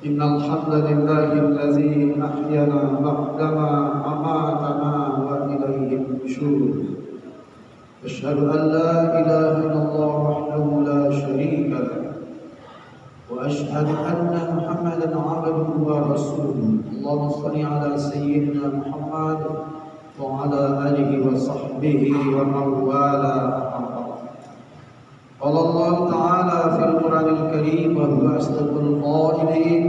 إن الحمد لله الذي أحيانا بعدما أماتنا وإليه النشور. أشهد أن لا إله إلا الله وحده لا شريك له، وأشهد أن محمدا عبده ورسوله. اللهم صل على سيدنا محمد وعلى آله وصحبه ومن والاه. قال الله تعالى في القرآن الكريم وهو أصدق القائلين: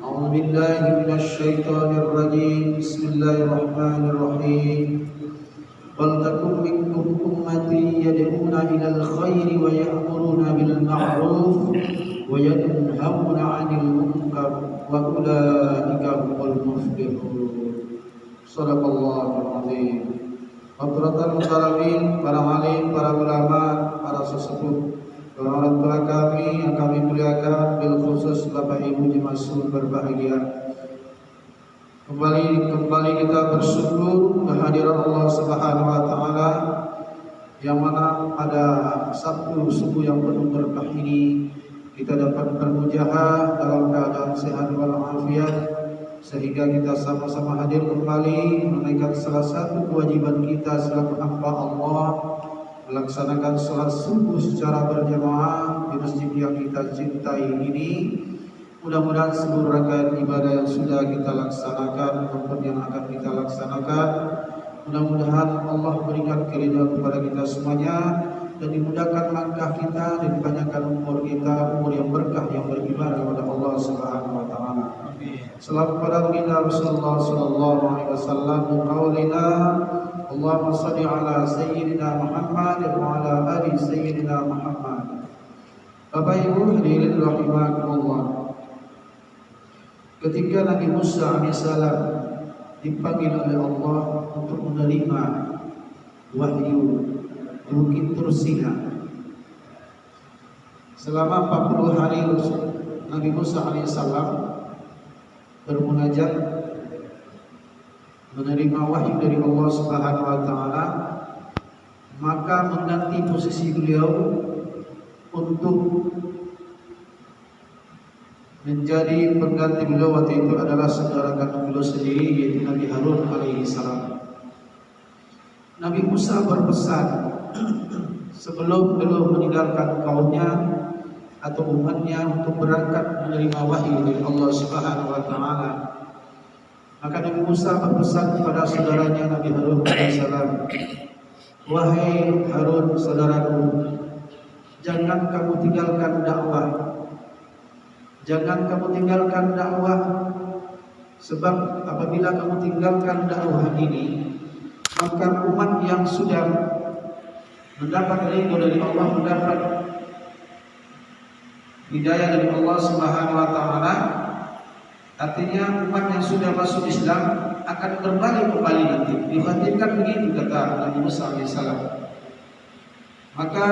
أعوذ بالله من الشيطان الرجيم. بسم الله الرحمن الرحيم. ولتكن منكم أمتي يدعون إلى الخير ويأمرون بالمعروف وينهون عن المنكر وأولئك هم المفلحون. صدق الله العظيم. Hadratul Mukaramin, para alim, para ulama, para sesepuh, para orang tua kami yang kami muliakan, bil khusus Bapak Ibu Jimasul berbahagia. Kembali kita bersyukur kehadiran Allah Subhanahu wa taala yang mana pada Sabtu subuh yang penuh berkah ini kita dapat bermujaha dalam keadaan sehat walafiat, sehingga kita sama-sama hadir kembali menunaikan salah satu kewajiban kita selaku hamba Allah, melaksanakan salat subuh secara berjamaah di masjid yang kita cintai ini. Mudah-mudahan seluruh rangkaian ibadah yang sudah kita laksanakan maupun yang akan kita laksanakan, mudah-mudahan Allah berikan keridhaan kepada kita semuanya dan dimudahkan langkah kita dan dipanjangkan umur kita, umur yang berkah yang beribadah kepada Allah Subhanahu wa taala. Salam kepada baginda Rasulullah sallallahu alaihi wasallam qaulina Allahumma shalli ala sayyidina Muhammad wa ala ali sayyidina Muhammad. Bapak Ibu hadirin rahimakumullah. Ketika Nabi Musa alaihissalam dipanggil oleh Allah untuk menerima wahyu di Bukit Tur Sina, selama 40 hari Nabi Musa alaihissalam bermunajat menerima wahyu dari Allah Subhanahu wa taala, maka mengganti posisi beliau untuk menjadi pengganti beliau waktu itu adalah saudara kandung beliau sendiri, yaitu Nabi Harun alaihi salam. Nabi Musa berpesan sebelum beliau meninggalkan kaumnya atau umatnya untuk berangkat menerima wahyu dari Allah Subhanahu wa taala. Maka Nabi Musa berpesan kepada saudaranya Nabi Harun alaihissalam, "Wahai Harun saudaraku, jangan kamu tinggalkan dakwah. Jangan kamu tinggalkan dakwah, sebab apabila kamu tinggalkan dakwah ini, maka umat yang sudah mendapat ridho dari Allah, mendapat hidayah dari Allah Subhanahu wa taala, artinya umat yang sudah masuk Islam akan berbalik kembali nanti." Dikhawatirkan begitu kata Nabi Musa alaihissalam. Maka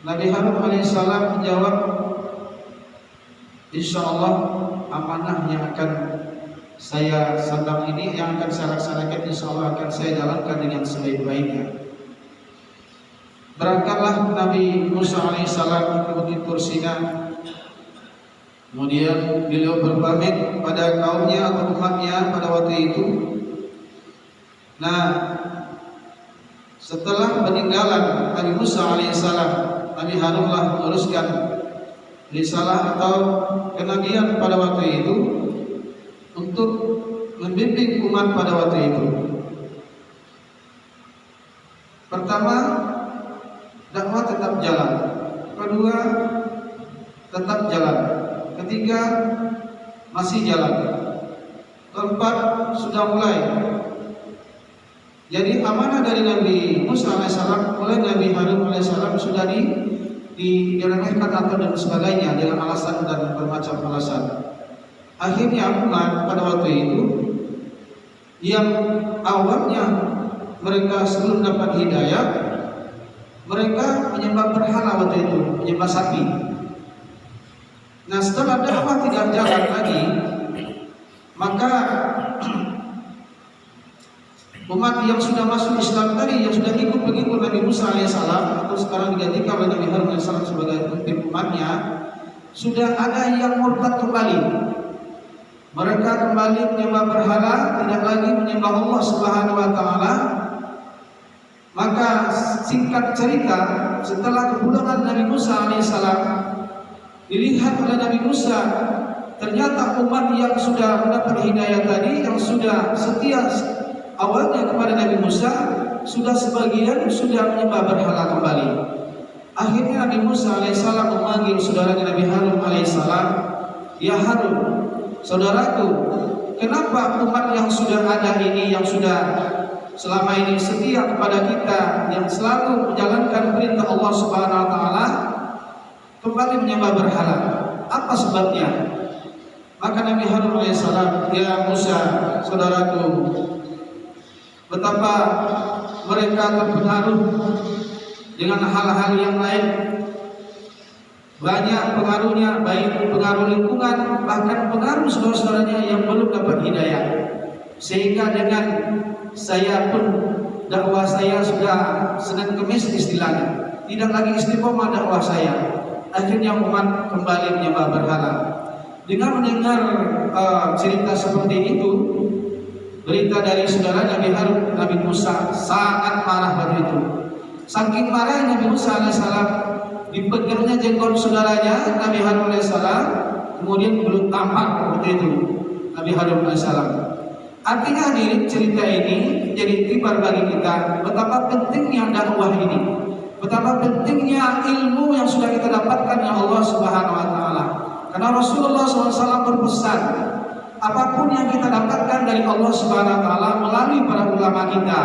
Nabi Harun alaihissalam menjawab, "Insya Allah amanah yang akan saya sandang ini, yang akan saya laksanakan, insya Allah akan saya jalankan dengan sebaik-baiknya." Berangkatlah Nabi Musa alaihissalam ke Bukit Tur Sina. Kemudian beliau berpamit pada kaumnya atau umatnya pada waktu itu. Nah, setelah peninggalan Nabi Musa alaihissalam, Nabi Harunlah meneruskan risalah atau kenabian pada waktu itu untuk membimbing umat pada waktu itu. Pertama, dakwah tetap jalan. Kedua, tetap jalan. Ketiga, masih jalan. Keempat, sudah mulai. Jadi amanah dari Nabi Musa alaihissalam oleh Nabi Harun alaihissalam sudah diremehkan atau dan sebagainya dengan alasan dan bermacam alasan. Akhirnya umat pada waktu itu yang awalnya mereka sebelum dapat hidayah, mereka menyembah berhala waktu itu, menyembah sapi. Nah, setelah dakwah tidak jalan lagi, maka umat yang sudah masuk Islam tadi, yang sudah ikut mengikut Nabi Musa alaihissalam atau sekarang digantikan oleh Nabi Harun alaihissalam sebagai pemimpin umatnya, sudah ada yang murtad kembali. Mereka kembali menyembah berhala, tidak lagi menyembah Allah Subhanahu wa taala. Maka singkat cerita, setelah kepulangan Nabi Musa alaihissalam, dilihat oleh Nabi Musa, ternyata umat yang sudah mendapat hidayah tadi, yang sudah setia awalnya kepada Nabi Musa, sudah sebagian sudah menyembah berhala kembali. Akhirnya Nabi Musa alaihissalam memanggil saudaranya Nabi Harun alaihissalam, "Ya Harun, saudaraku, kenapa umat yang sudah ada ini, yang sudah selama ini setia kepada kita, yang selalu menjalankan perintah Allah Subhanahu wa taala, kembali menyembah berhala? Apa sebabnya?" Maka Nabi Harun alaihissalam, "Ya Musa, saudaraku, betapa mereka terpengaruh dengan hal-hal yang lain. Banyak pengaruhnya, baik pengaruh lingkungan, bahkan pengaruh saudara-saudaranya yang belum dapat hidayah. Sehingga dengan saya pun, dakwah saya sudah Senin Kemis istilahnya, tidak lagi istiqomah dakwah saya. Akhirnya umat kembali menyembah berhala." Dengan mendengar cerita seperti itu, berita dari saudara Nabi Harun, Nabi Musa sangat marah pada itu. Saking marahnya Nabi Musa alaihissalam, dipegarnya jenggot saudaranya Nabi Harun alaihissalam, kemudian belut tampak seperti itu Nabi Harun alaihissalam. Artinya hadirin, cerita ini jadi tibar bagi kita betapa pentingnya dakwah ini, betapa pentingnya ilmu yang sudah kita dapatkan dari Allah Subhanahu wa taala. Karena Rasulullah SAW berpesan, apapun yang kita dapatkan dari Allah Subhanahu wa taala melalui para ulama kita,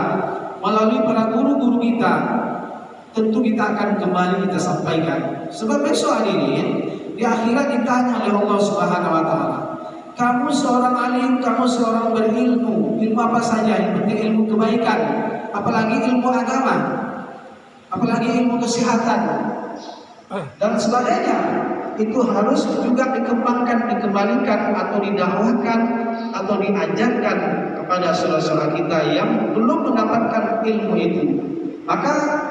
melalui para guru-guru kita, tentu kita akan kembali kita sampaikan. Sebab besok hari ini di akhirat ditanya oleh Allah Subhanahu wa taala, "Kamu seorang alim, kamu seorang berilmu, ilmu apa saja, yang penting ilmu kebaikan, apalagi ilmu agama, apalagi ilmu kesehatan dan sebagainya, itu harus juga dikembalikan atau didakwahkan atau diajarkan kepada saudara-saudara kita yang belum mendapatkan ilmu itu." Maka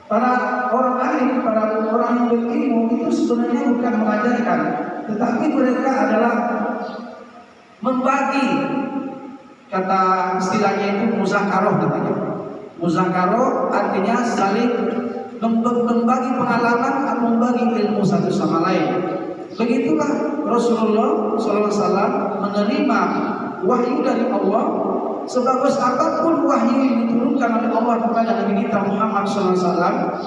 para orang alim, para orang yang berilmu itu sebenarnya bukan mengajarkan, tetapi mereka adalah membagi. Kata istilahnya itu muzakaroh katanya. Muzakaroh artinya saling membagi pengalaman atau membagi ilmu satu sama lain. Begitulah Rasulullah SAW menerima wahyu dari Allah. Sebagus apapun wahyu yang diturunkan oleh Allah kepada Nabi kita Muhammad SAW,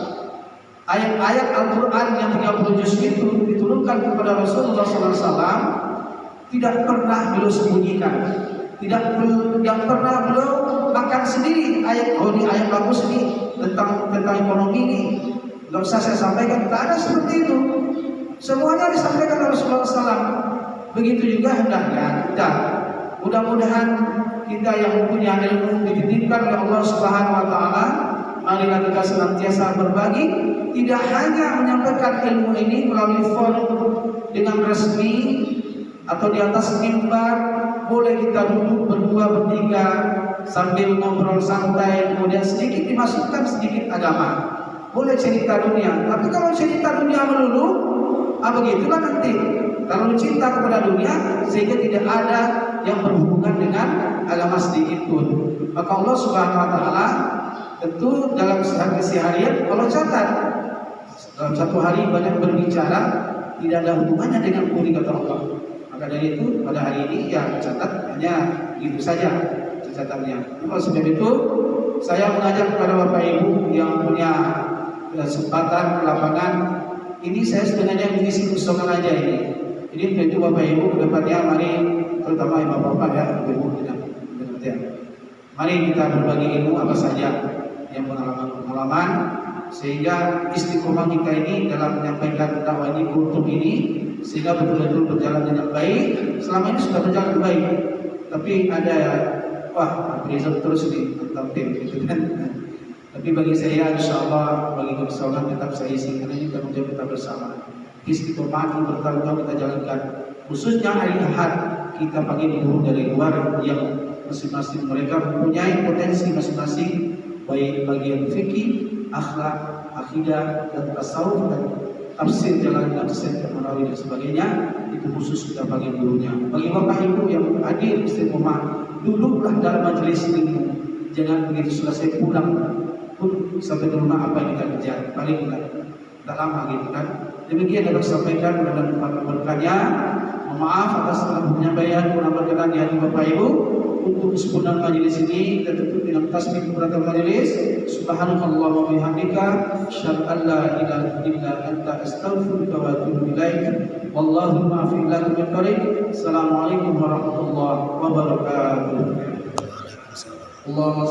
ayat-ayat Al-Quran yang 30 juz itu diturunkan kepada Rasulullah SAW, tidak pernah beliau sembunyikan, tidak pernah beliau makan sendiri ayat, oh ini ayat bagus ini tentang ekonomi ini, nggak usah saya sampaikan. Tak ada seperti itu. Semuanya disampaikan oleh Rasulullah SAW. Begitu juga hendaknya kita, mudah-mudahan kita yang punya ilmu dititipkan oleh Allah Subhanahu wa taala, marilah kita senantiasa berbagi, tidak hanya menyampaikan ilmu ini melalui forum dengan resmi atau di atas mimbar. Boleh kita duduk berdua bertiga sambil ngobrol santai, kemudian sedikit dimasukkan sedikit agama. Boleh cerita dunia, tapi kalau cerita dunia melulu, begitulah nanti. Kalau cinta kepada dunia sehingga tidak ada yang berhubungan dengan agama sedikit pun. Maka Allah Subhanahu wa taala tentu dalam keseharian kalau catat dalam satu hari banyak berbicara, tidak ada hubungannya dengan budi kata Allah. Maka dari itu pada hari ini ya catat hanya gitu saja catatannya. Oleh sebab itu saya mengajak kepada Bapak Ibu yang punya kesempatan lapangan ini, saya sebenarnya mengisi kosongan aja ini. Jadi tentu Bapak Ibu kedepannya mari, terutama Bapak-Bapak ya, Ibu ya. Mari kita berbagi ilmu apa saja yang pengalaman sehingga istiqomah kita ini dalam menyampaikan dakwah ini, kultur ini, sehingga betul-betul berjalan dengan baik. Selama ini sudah berjalan baik, tapi ada result terus nih tampil gitu kan. Tapi bagi saya insyaallah bagi kebersamaan tetap saya isi, karena ini tanggung jawab kita bersama. Istiqomah ini bertahun-tahun kita jalankan, khususnya hari Ahad kita panggil guru dari luar yang masing-masing mereka mempunyai potensi masing-masing baik bagian fikih, akhlak, akidah, dan tasawuf, dan tafsir jalan tafsir Manawi dan sebagainya, itu khusus kita bagi gurunya. Bagi bapak ibu yang hadir istiqomah, duduklah dalam majelis ilmu, jangan begitu selesai pulang pun sampai ke rumah apa yang kita kejar, paling tidak lama gitu kan. Demikian dapat sampaikan dalam berkanya. Mohon maaf atas penyampaian kurang berkenan di hati bapak ibu. Untuk kesempurnaan majelis ini kita tutup dengan tasbih kepada majelis. Subhanallah wa bihamdika, asyhadu an la ilaha illa anta, astaghfiruka wa atubu ilaik. Wallahu muwaffiq ila aqwamit thoriq. Assalamualaikum warahmatullahi wabarakatuh. Allahumma